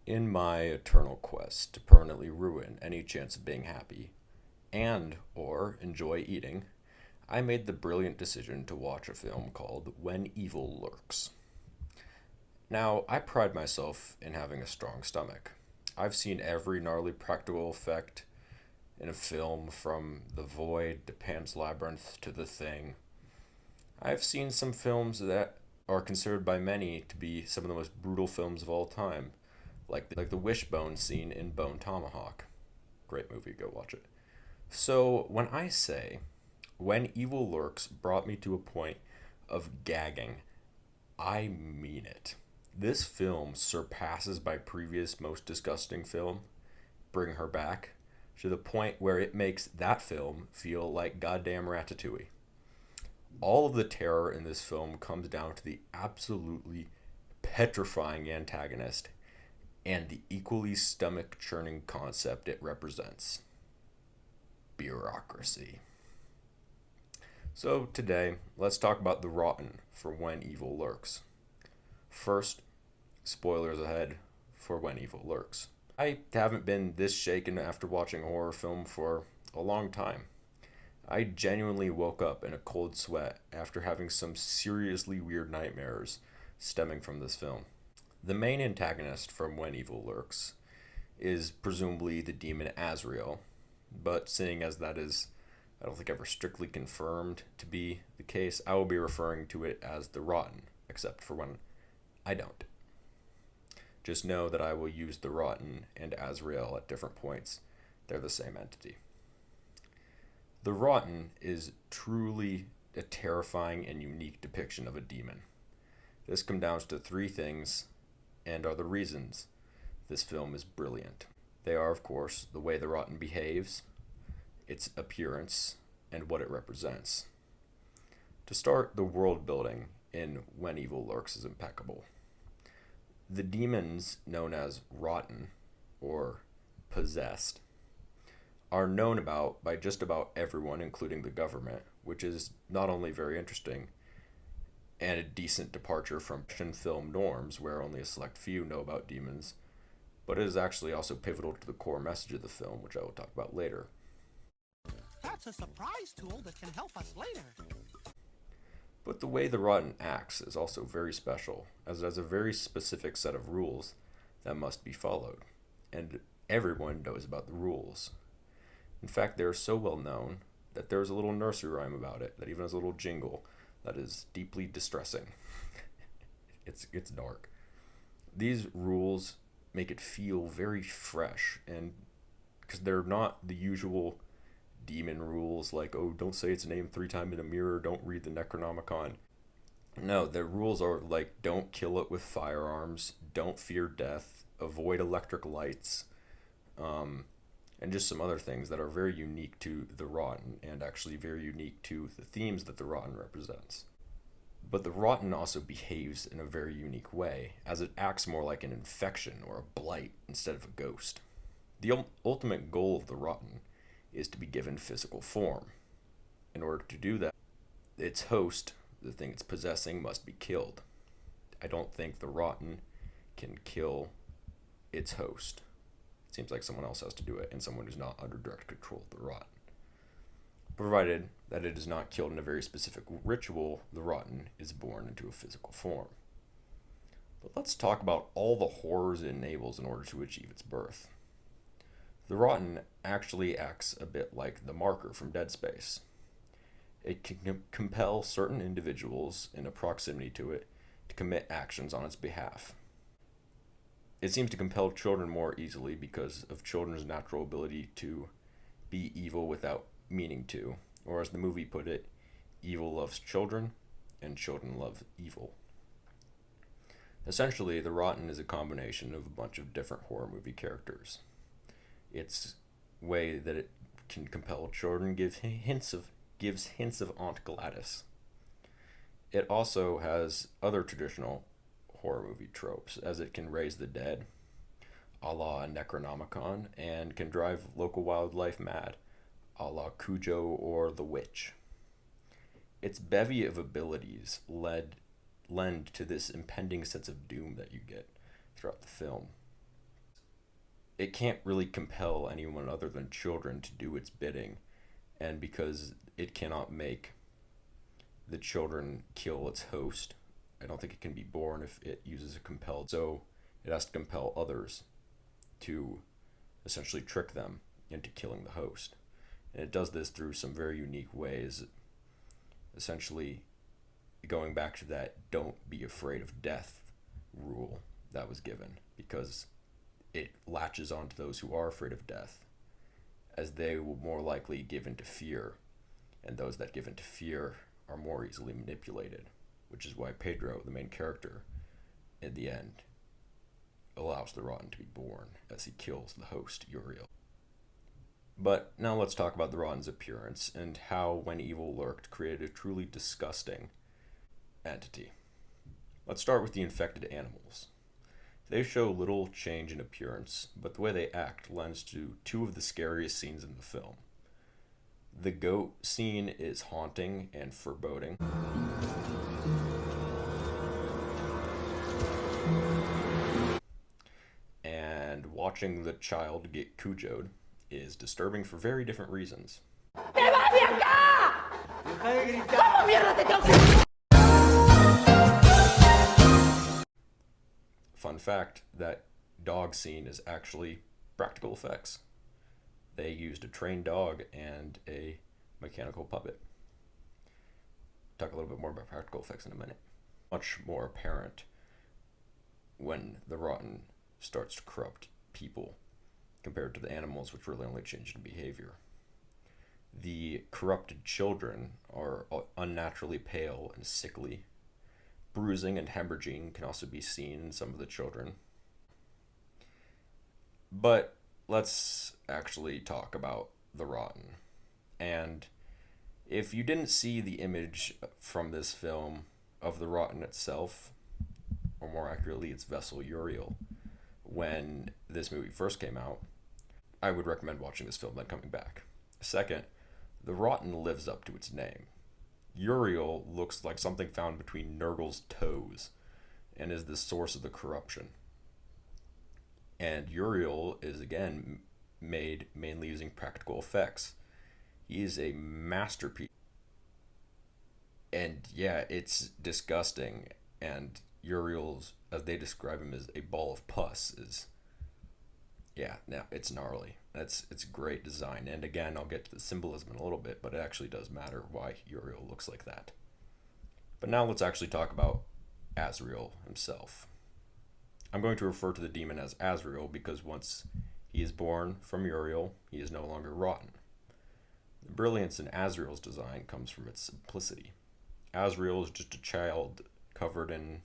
In my eternal quest to permanently ruin any chance of being happy and or enjoy eating, I made the brilliant decision to watch a film called When Evil Lurks. Now, I pride myself in having a strong stomach. I've seen every gnarly practical effect in a film from The Void to Pan's Labyrinth to The Thing. I've seen some films that are considered by many to be some of the most brutal films of all time, like the wishbone scene in Bone Tomahawk. Great movie, go watch it. So when I say When Evil Lurks brought me to a point of gagging, I mean it. This film surpasses my previous most disgusting film, Bring Her Back, to the point where it makes that film feel like goddamn Ratatouille. All of the terror in this film comes down to the absolutely petrifying antagonist and the equally stomach churning concept it represents: bureaucracy. So, today, let's talk about the rotten for When Evil Lurks. First, spoilers ahead for When Evil Lurks. I haven't been this shaken after watching a horror film for a long time. I genuinely woke up in a cold sweat after having some seriously weird nightmares stemming from this film. The main antagonist from When Evil Lurks is presumably the demon Azrael, but seeing as that is, I don't think ever strictly confirmed to be the case, I will be referring to it as the Rotten, except for when I don't. Just know that I will use the Rotten and Azrael at different points. They're the same entity. The Rotten is truly a terrifying and unique depiction of a demon. This comes down to three things and are the reasons this film is brilliant. They are, of course, the way the Rotten behaves, its appearance, and what it represents. To start, the world building in When Evil Lurks is impeccable. The demons known as Rotten, or possessed, are known about by just about everyone, including the government, which is not only very interesting and a decent departure from action film norms where only a select few know about demons, but it is actually also pivotal to the core message of the film, which I will talk about later. That's a surprise tool that can help us later. But the way the Rotten acts is also very special, as it has a very specific set of rules that must be followed, and everyone knows about the rules. In fact, they are so well known that there's a little nursery rhyme about it that even has a little jingle that is deeply distressing. It's dark. These rules make it feel very fresh, and because they're not the usual demon rules like, oh, don't say its name 3 times in a mirror, don't read the Necronomicon. No, the rules are like, don't kill it with firearms, don't fear death, avoid electric lights, and just some other things that are very unique to the Rotten and actually very unique to the themes that the Rotten represents. But the Rotten also behaves in a very unique way, as it acts more like an infection or a blight instead of a ghost. The ultimate goal of the Rotten is to be given physical form. In order to do that, its host, the thing it's possessing, must be killed. I don't think the Rotten can kill its host. It seems like someone else has to do it, and someone who's not under direct control of the Rotten. Provided that it is not killed in a very specific ritual, the Rotten is born into a physical form. But let's talk about all the horrors it enables in order to achieve its birth. The Rotten actually acts a bit like the marker from Dead Space. It can compel certain individuals in a proximity to it to commit actions on its behalf. It seems to compel children more easily because of children's natural ability to be evil without meaning to, or as the movie put it, evil loves children and children love evil. Essentially, the Rotten is a combination of a bunch of different horror movie characters. Its way that it can compel children gives hints of Aunt Gladys. It also has other traditional horror movie tropes, as it can raise the dead, a la Necronomicon, and can drive local wildlife mad, a la Cujo or The Witch. Its bevy of abilities lend to this impending sense of doom that you get throughout the film. it can't really compel anyone other than children to do its bidding, and because it cannot make the children kill its host, I don't think it can be born if it uses a compelled. So it has to compel others to essentially trick them into killing the host. And it does this through some very unique ways, essentially going back to that don't be afraid of death rule that was given, because it latches onto those who are afraid of death, as they will more likely give into fear, and those that give into fear are more easily manipulated, which is why Pedro, the main character, in the end, allows the Rotten to be born as he kills the host, Uriel. But now let's talk about the Rotten's appearance and how, when evil lurked, created a truly disgusting entity. Let's start with the infected animals. They show little change in appearance, but the way they act lends to two of the scariest scenes in the film. The goat scene is haunting and foreboding. And watching the child get cujoed is disturbing for very different reasons. Fun fact, that dog scene is actually practical effects. They used a trained dog and a mechanical puppet. Talk a little bit more about practical effects in a minute. Much more apparent when the Rotten starts to corrupt people compared to the animals, which really only changed in behavior. The corrupted children are unnaturally pale and sickly. Bruising and hemorrhaging can also be seen in some of the children. But let's actually talk about the Rotten. And if you didn't see the image from this film of the Rotten itself, or more accurately, its vessel Uriel, when this movie first came out, I would recommend watching this film then coming back. Second, the Rotten lives up to its name. Uriel looks like something found between Nurgle's toes and is the source of the corruption. And Uriel is again made mainly using practical effects. He is a masterpiece. And yeah, it's disgusting. And Uriel's, as they describe him, as a ball of pus, is, yeah, no, it's gnarly. It's great design. And again, I'll get to the symbolism in a little bit, but it actually does matter why Uriel looks like that. But now let's actually talk about Azrael himself. I'm going to refer to the demon as Azrael because once he is born from Uriel, he is no longer rotten. The brilliance in Azrael's design comes from its simplicity. Azrael is just a child covered in,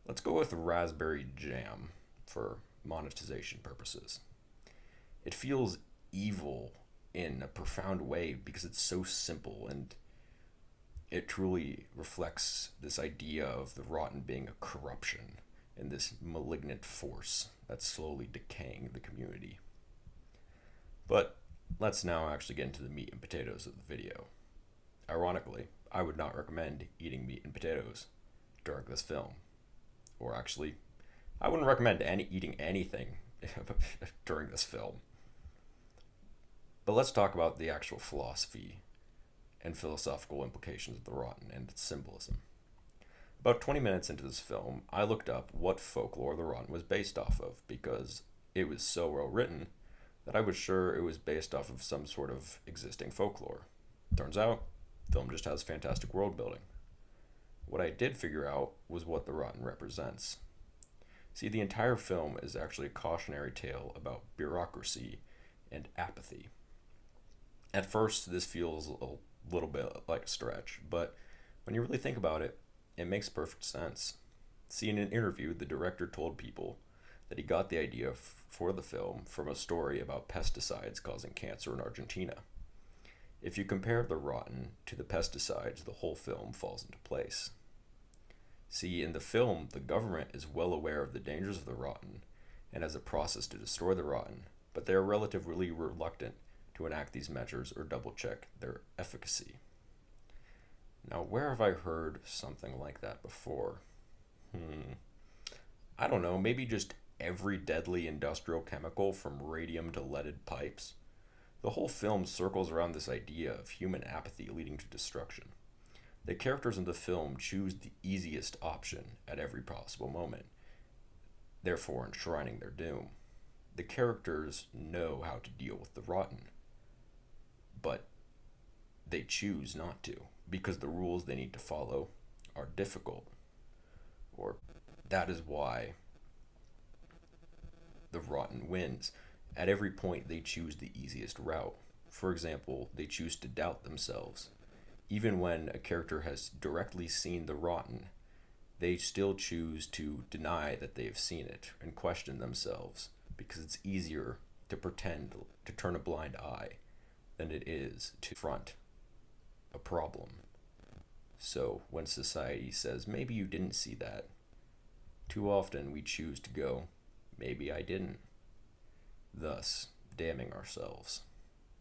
let's go with raspberry jam for monetization purposes. It feels evil in a profound way because it's so simple, and it truly reflects this idea of the Rotten being a corruption and this malignant force that's slowly decaying the community. But let's now actually get into the meat and potatoes of the video. Ironically, I would not recommend eating meat and potatoes during this film. Or actually, I wouldn't recommend eating anything during this film. But let's talk about the actual philosophy and philosophical implications of the Rotten and its symbolism. About 20 minutes into this film, I looked up what folklore the Rotten was based off of because it was so well written that I was sure it was based off of some sort of existing folklore. Turns out, the film just has fantastic world building. What I did figure out was what the Rotten represents. See, the entire film is actually a cautionary tale about bureaucracy and apathy. At first, this feels a little bit like a stretch, but when you really think about it, it makes perfect sense. See, in an interview, the director told people that he got the idea for the film from a story about pesticides causing cancer in Argentina. If you compare the Rotten to the pesticides, the whole film falls into place. See, in the film, the government is well aware of the dangers of the Rotten and has a process to destroy the Rotten, but they are relatively reluctant to enact these measures or double-check their efficacy. Now, where have I heard something like that before? I don't know, maybe just every deadly industrial chemical from radium to leaded pipes. The whole film circles around this idea of human apathy leading to destruction. The characters in the film choose the easiest option at every possible moment, therefore enshrining their doom. The characters know how to deal with the rotten, but they choose not to because the rules they need to follow are difficult. Or that is why the rotten wins. At every point, they choose the easiest route. For example, they choose to doubt themselves. Even when a character has directly seen the rotten, they still choose to deny that they have seen it and question themselves because it's easier to pretend to turn a blind eye than it is to confront a problem. So when society says, maybe you didn't see that, too often we choose to go, maybe I didn't, thus damning ourselves.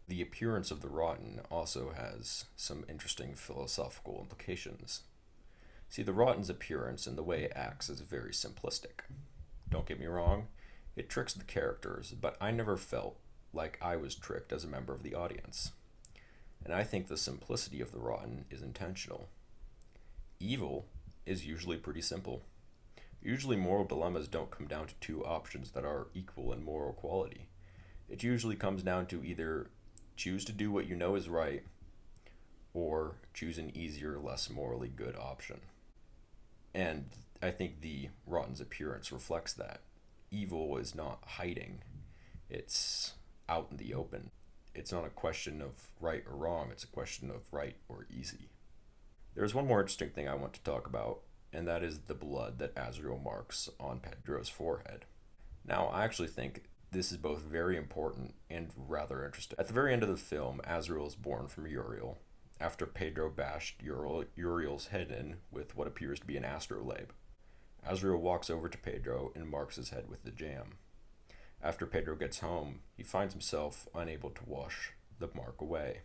The appearance of the rotten also has some interesting philosophical implications. See, the rotten's appearance and the way it acts is very simplistic. Don't get me wrong, it tricks the characters, but I never felt like I was tricked as a member of the audience. And I think the simplicity of the rotten is intentional. Evil is usually pretty simple. Usually moral dilemmas don't come down to two options that are equal in moral quality. It usually comes down to either choose to do what you know is right, or choose an easier, less morally good option. And I think the rotten's appearance reflects that. Evil is not hiding, it's out in the open. It's not a question of right or wrong, it's a question of right or easy. There's one more interesting thing I want to talk about, and that is the blood that Azrael marks on Pedro's forehead. Now, I actually think this is both very important and rather interesting. At the very end of the film, Azrael is born from Uriel, after Pedro bashed Uriel's head in with what appears to be an astrolabe. Azrael walks over to Pedro and marks his head with the jam. After Pedro gets home, he finds himself unable to wash the mark away.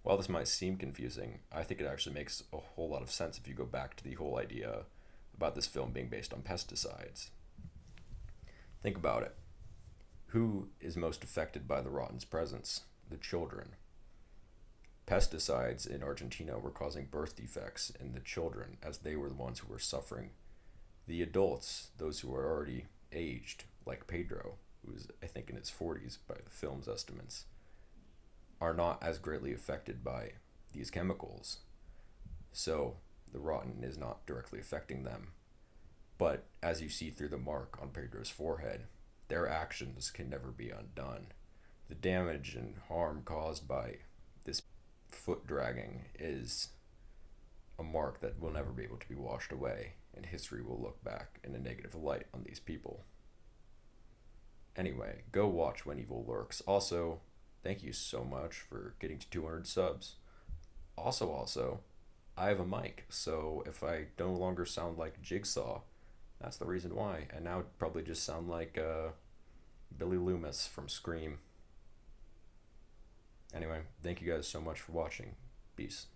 While this might seem confusing, I think it actually makes a whole lot of sense if you go back to the whole idea about this film being based on pesticides. Think about it. Who is most affected by the rotten's presence? The children. Pesticides in Argentina were causing birth defects in the children, as they were the ones who were suffering. The adults, those who are already aged, like Pedro, who is, I think, in his 40s by the film's estimates, are not as greatly affected by these chemicals. So the rotten is not directly affecting them. But as you see through the mark on Pedro's forehead, their actions can never be undone. The damage and harm caused by this foot dragging is a mark that will never be able to be washed away, and history will look back in a negative light on these people. Anyway, go watch When Evil Lurks. Also, thank you so much for getting to 200 subs. Also, I have a mic, so if I no longer sound like Jigsaw, that's the reason why. And now I'd probably just sound like Billy Loomis from Scream. Anyway, thank you guys so much for watching. Peace.